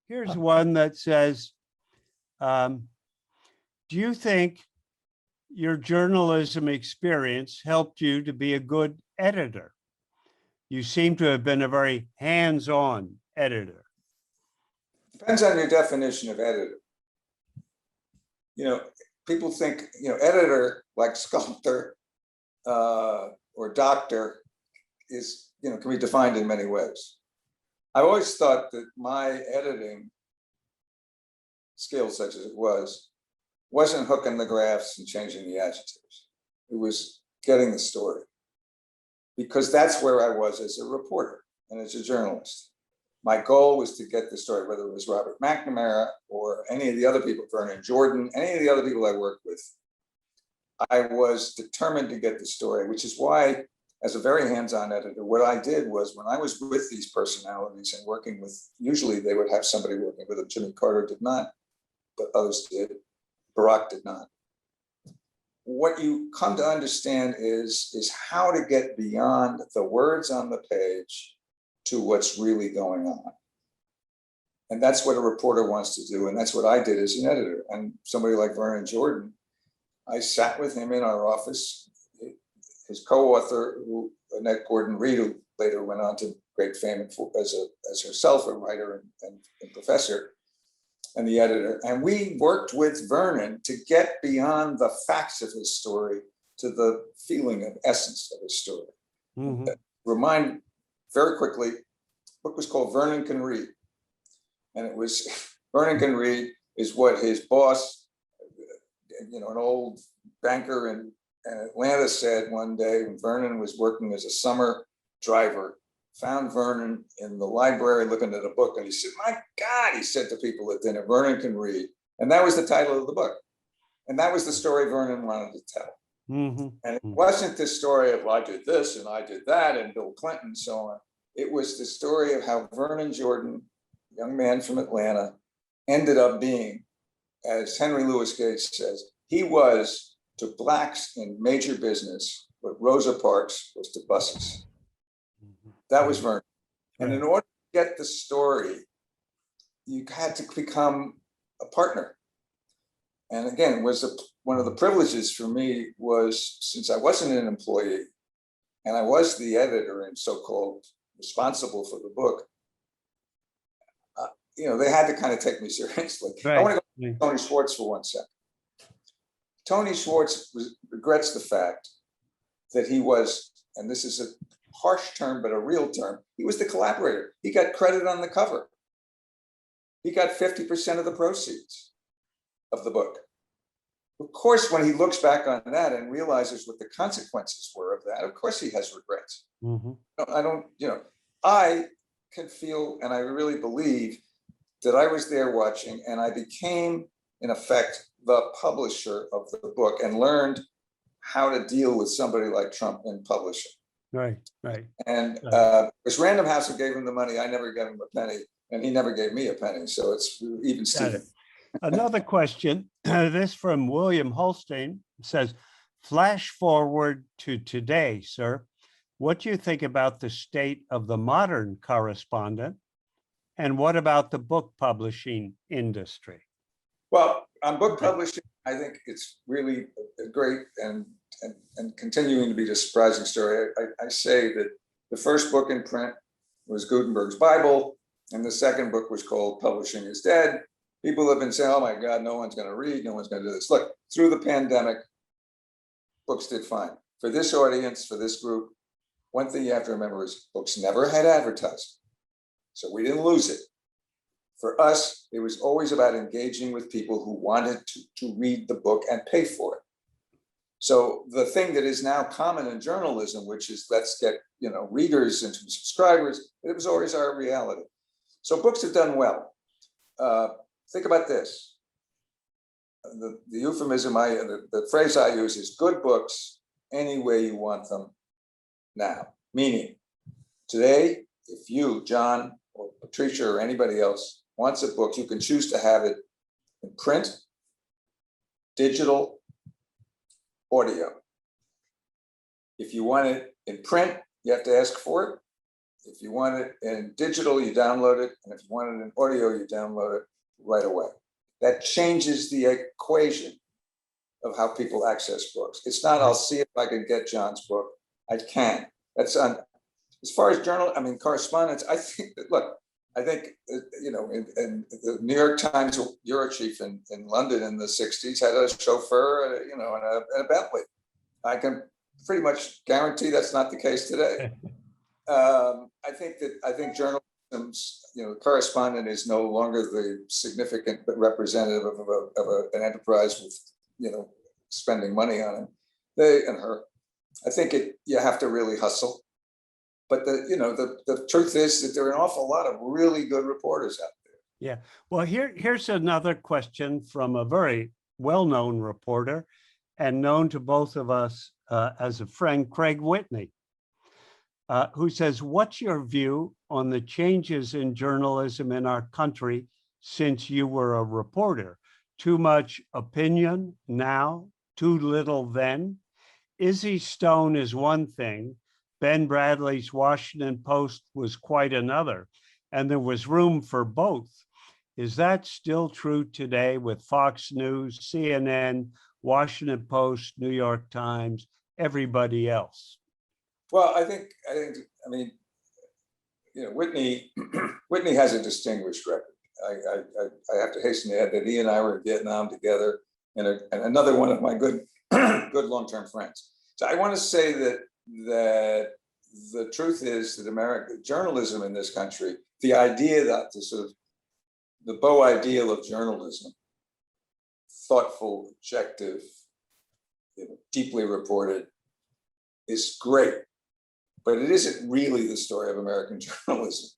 Here's one that says, do you think your journalism experience helped you to be a good editor? You seem to have been a very hands-on editor. Depends on your definition of editor. You know, people think, editor, like sculptor or doctor, is, can be defined in many ways. I've always thought that my editing skill, such as it wasn't hooking the graphs and changing the adjectives. It was getting the story, because that's where I was as a reporter and as a journalist. My goal was to get the story, whether it was Robert McNamara or any of the other people, Vernon Jordan, any of the other people I worked with. I was determined to get the story, which is why, as a very hands-on editor, what I did was, when I was with these personalities and working with, usually they would have somebody working with them. Jimmy Carter did not, but others did. Barack did not. What you come to understand is how to get beyond the words on the page to what's really going on. And that's what a reporter wants to do. And that's what I did as an editor. And somebody like Vernon Jordan, I sat with him in our office. His co-author, Annette Gordon-Reed, who later went on to great fame as herself a writer and professor, and the editor. And we worked with Vernon to get beyond the facts of his story to the feeling of essence of his story. Mm-hmm. Remind very quickly, the book was called Vernon Can Read. And it was, Vernon Can Read is what his boss, an old banker in Atlanta, said one day when Vernon was working as a summer driver, found Vernon in the library looking at a book, and he said, "My God," he said to people at dinner, "Vernon can read." And that was the title of the book. And that was the story Vernon wanted to tell. Mm-hmm. And it wasn't the story of, I did this and I did that and Bill Clinton and so on. It was the story of how Vernon Jordan, young man from Atlanta, ended up being, as Henry Louis Gates says, he was to blacks in major business what Rosa Parks was to buses. That was Vernon. And in order to get the story, you had to become a partner. And again, one of the privileges for me was, since I wasn't an employee and I was the editor and so-called responsible for the book, they had to kind of take me seriously. Right. I want to go to Tony Schwartz for 1 second. Tony Schwartz regrets the fact that he was, and this is a harsh term, but a real term, he was the collaborator. He got credit on the cover. He got 50% of the proceeds of the book. Of course, when he looks back on that and realizes what the consequences were of that, of course he has regrets. Mm-hmm. I can feel, and I really believe that I was there watching, and I became, in effect, the publisher of the book and learned how to deal with somebody like Trump in publishing. Right. And because Random House gave him the money, I never gave him a penny, and he never gave me a penny. So it's even Steven. Another question, this from William Holstein, says, flash forward to today, sir. What do you think about the state of the modern correspondent? And what about the book publishing industry? Well, on book publishing, I think it's really great and continuing to be a surprising story. I say that the first book in print was Gutenberg's Bible, and the second book was called Publishing is Dead. People have been saying, oh my God, no one's going to read, no one's going to do this. Look, through the pandemic, books did fine. For this audience, for this group, one thing you have to remember is books never had advertising. So we didn't lose it. For us, it was always about engaging with people who wanted to read the book and pay for it. So the thing that is now common in journalism, which is let's get readers into subscribers, it was always our reality. So books have done well. Think about this. The euphemism, the phrase I use is good books any way you want them now. Meaning, today, if you, John, or Patricia, or anybody else wants a book, you can choose to have it in print, digital, audio. If you want it in print, you have to ask for it. If you want it in digital, you download it. And if you want it in audio, you download it right away. That changes the equation of how people access books. It's not, I'll see if I can get John's book. I can. That's on, as far as correspondence, I think that, look, I think, in the New York Times bureau chief in London in the 60s had a chauffeur, and a Bentley. I can pretty much guarantee that's not the case today. I think journalism's, correspondent is no longer the significant representative of an enterprise with, spending money on it. They and her. I think you have to really hustle. But the truth is that there are an awful lot of really good reporters out there. Yeah. Well, here's another question from a very well-known reporter and known to both of us as a friend, Craig Whitney, who says, what's your view on the changes in journalism in our country since you were a reporter? Too much opinion now, too little then? Izzy Stone is one thing. Ben Bradley's Washington Post was quite another, and there was room for both. Is that still true today with Fox News, CNN, Washington Post, New York Times, everybody else? Well, I mean, Whitney has a distinguished record. I have to hasten to add that he and I were in Vietnam together, and another one of my good long-term friends. So I want to say that the truth is that American journalism in this country, the idea that the beau ideal of journalism, thoughtful, objective, deeply reported, is great, but it isn't really the story of American journalism.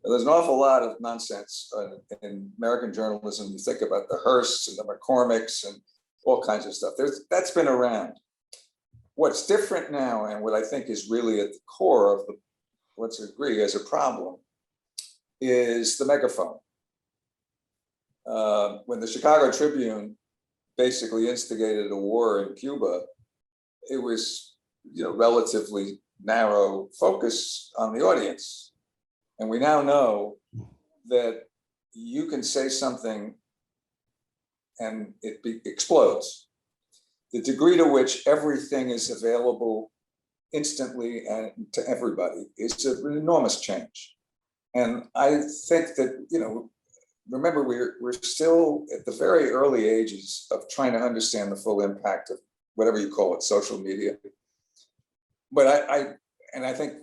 There's an awful lot of nonsense in American journalism. You think about the Hearsts and the McCormicks and all kinds of stuff. That's been around. What's different now, and what I think is really at the core of let's agree as a problem, is the megaphone. When the Chicago Tribune basically instigated a war in Cuba, it was, relatively narrow focus on the audience. And we now know that you can say something and it explodes. The degree to which everything is available instantly and to everybody is an enormous change. And I think that, remember, we're still at the very early ages of trying to understand the full impact of whatever you call it, social media. But I think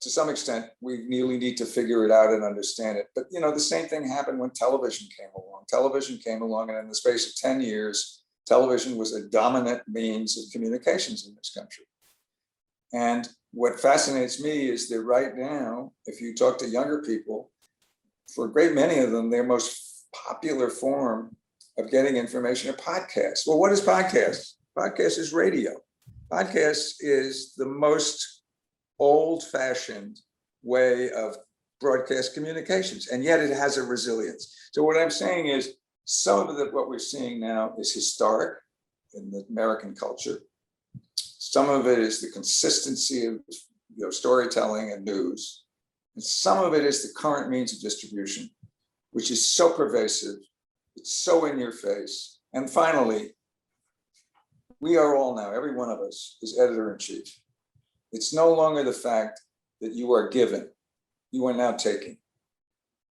to some extent, we really need to figure it out and understand it. But, the same thing happened when television came along. Television came along, and in the space of 10 years, television was a dominant means of communications in this country. And what fascinates me is that right now, if you talk to younger people, for a great many of them, their most popular form of getting information are podcasts. Well, what is podcast? Podcast is radio. Podcast is the most old-fashioned way of broadcast communications, and yet it has a resilience. So what I'm saying is, some of what we're seeing now is historic in the American culture. Some of it is the consistency of storytelling and news. And some of it is the current means of distribution, which is so pervasive, it's so in your face. And finally, we are all now, every one of us is editor-in-chief. It's no longer the fact that you are given, you are now taking.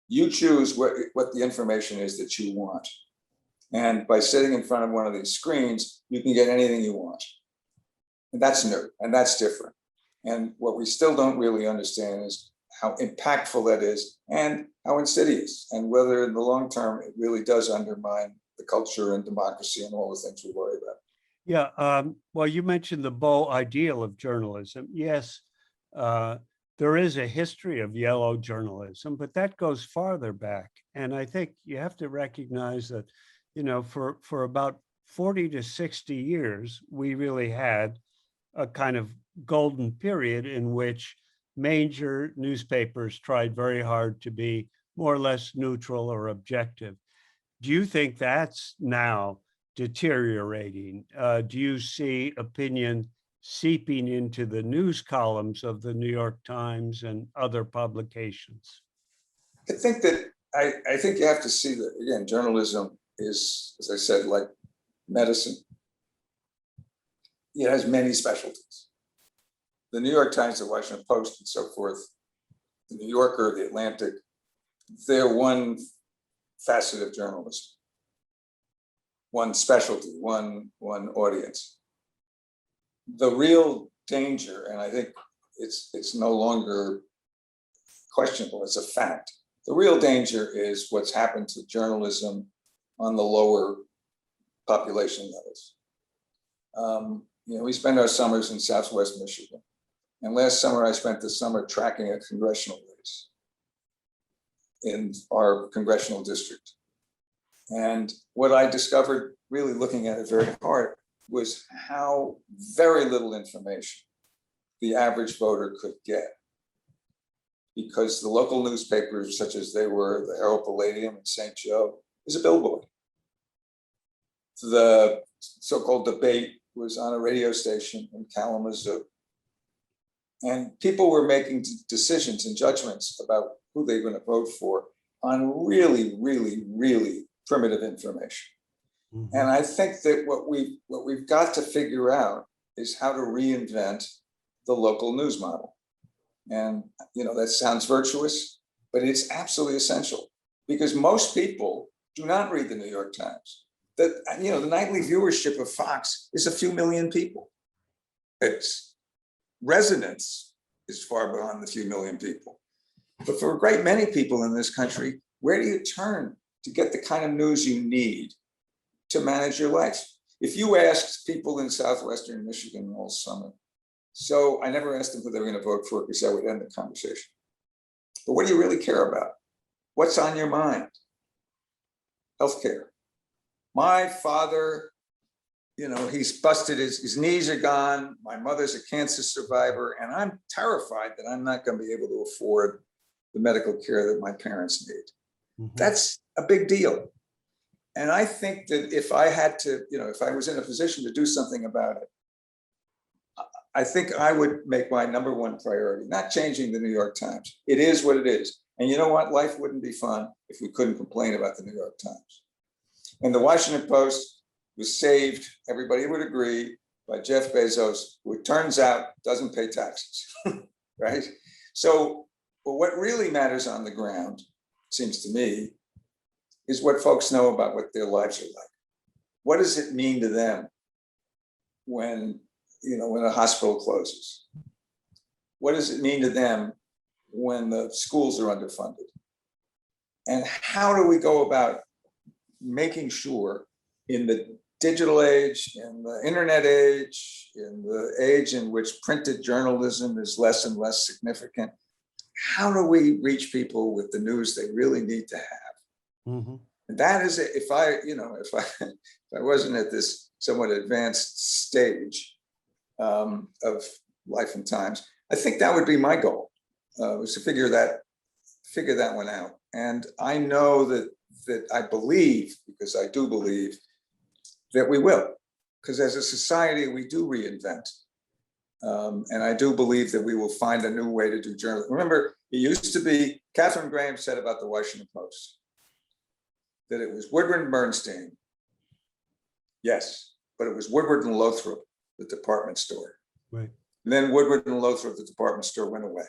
You choose what the information is that you want. And by sitting in front of one of these screens, you can get anything you want. And that's new, and that's different. And what we still don't really understand is how impactful that is and how insidious, and whether in the long term, it really does undermine the culture and democracy and all the things we worry about. Yeah, well, you mentioned the beau ideal of journalism. Yes, there is a history of yellow journalism, but that goes farther back. And I think you have to recognize that, for about 40 to 60 years, we really had a kind of golden period in which major newspapers tried very hard to be more or less neutral or objective. Do you think that's now deteriorating? Do you see opinion seeping into the news columns of the New York Times and other publications? I think that I think you have to see that, again, journalism is, as I said, like medicine. It has many specialties. The New York Times, the Washington Post, and so forth, the New Yorker, the Atlantic, they're one facet of journalism, one specialty, one audience. The real danger, and I think it's no longer questionable, it's a fact. The real danger is what's happened to journalism on the lower population levels. We spend our summers in Southwest Michigan. And last summer, I spent the summer tracking a congressional race in our congressional district. And what I discovered, really looking at it very hard, was how very little information the average voter could get. Because the local newspapers, such as they were, the Herald Palladium and St. Joe, is a billboard. The so-called debate was on a radio station in Kalamazoo. And people were making decisions and judgments about who they were going to vote for on really, really, really primitive information. Mm-hmm. And I think that what we've got to figure out is how to reinvent the local news model. And that sounds virtuous, but it's absolutely essential because most people do not read the New York Times. The nightly viewership of Fox is a few million people. Its resonance is far beyond the few million people. But for a great many people in this country, where do you turn to get the kind of news you need to manage your life? If you asked people in Southwestern Michigan all summer, so I never asked them who they were going to vote for because that would end the conversation. But what do you really care about? What's on your mind? Healthcare. My father, he's busted, his knees are gone. My mother's a cancer survivor, and I'm terrified that I'm not going to be able to afford the medical care that my parents need. Mm-hmm. That's a big deal. And I think that if I had to, if I was in a position to do something about it, I think I would make my number one priority, not changing the New York Times. It is what it is. And you know what? Life wouldn't be fun if we couldn't complain about the New York Times. And the Washington Post was saved, everybody would agree, by Jeff Bezos, who it turns out doesn't pay taxes, right? So what really matters on the ground, seems to me, is what folks know about what their lives are like. What does it mean to them when a hospital closes? What does it mean to them when the schools are underfunded? And how do we go about making sure in the digital age, in the internet age, in the age in which printed journalism is less and less significant, how do we reach people with the news they really need to have? Mm-hmm. And that is, if I wasn't at this somewhat advanced stage of life and times, I think that would be my goal, was to figure that one out. And I know that I believe, because I do believe, that we will, because as a society we do reinvent, and I do believe that we will find a new way to do journalism. Remember, it used to be, Katharine Graham said about the Washington Post that it was Woodward and Bernstein. Yes, but it was Woodward and Lothrop, the department store. Right. And then Woodward and Lothrop, the department store, went away.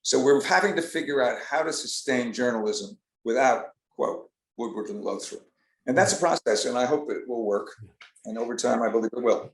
So we're having to figure out how to sustain journalism without, quote, Woodward and Lothrop. And that's a process, and I hope it will work. And over time, I believe it will.